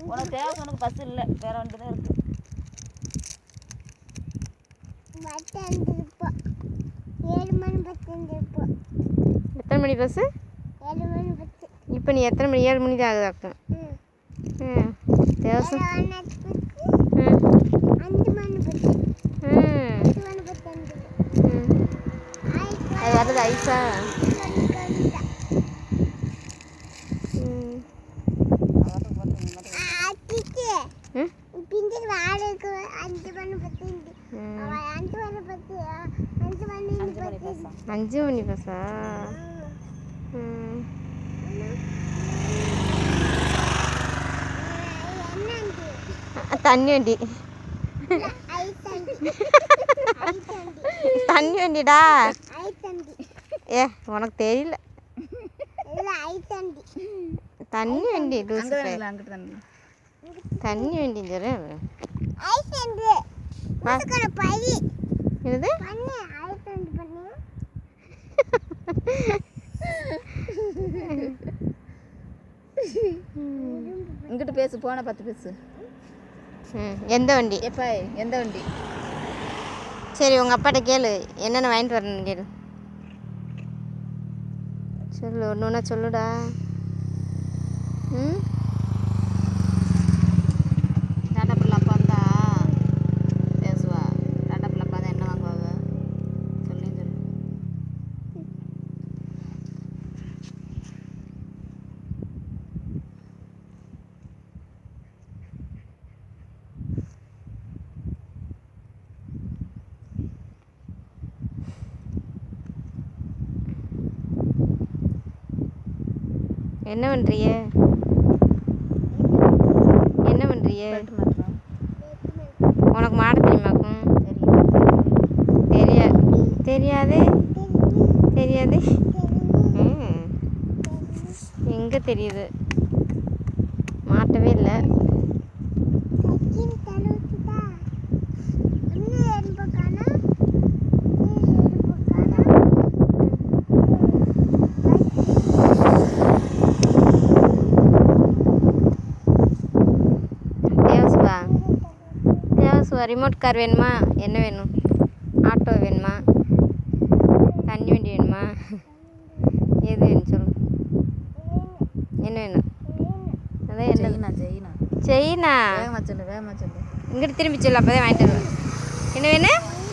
உனக்கு தேவை, உனக்கு பஸ் இல்லை, வேற வண்டி தான் இருக்கு. எத்தனை மணி பஸ்ஸு? இப்போ நீ எத்தனை மணி? 7 மணி தான் ஆகுது அக்கம். தேவசம் அது வர்றது ஐஸா? அஞ்சு மணி பஸ்ஸா? தண்ணி வண்டி. தண்ணி வண்டிடா. ஏ உனக்கு தெரியல. தண்ணி வண்டி தண்ணி வண்டி என்னது? இங்கிட்ட பேசு, போன 10 பேசு. எந்த வண்டி? எப்பா எந்த வண்டி? சரி உங்கள் அப்பாட்ட கேளு, என்னென்ன வாங்கிட்டு வரணும்னு கேளு. சொல்லு, ஒன்று ஒன்றா சொல்லுடா. டாட்டா பிள்ளை அப்பா வந்தா பேசுவா. டாட்டா பிள்ளை அப்பா தான் என்ன வாங்குவாங்க சொல்லி சொல்லு. என்ன பண்ணுறிய? என்ன பண்ணுறிய? உனக்கு மாட தெரியுமாக்கும்? தெரியாது. தெரியாது. எங்கே தெரியுது? மாட்டவே இல்லை. ரிமோட் கார் வேணுமா? என்ன வேணும்? ஆட்டோ வேணுமா? தண்ணி வண்டி வேணுமா? எது வேணும் சொல்லு. என்ன வேணும்? அதான் என்ன? செயினா? வேகமாக சொல்லு, வேகமாக சொல்லு. இங்கிட்டு திரும்பி சொல்லு, அப்போ தான் வாங்கிட்டு வருவேன். என்ன வேணும்?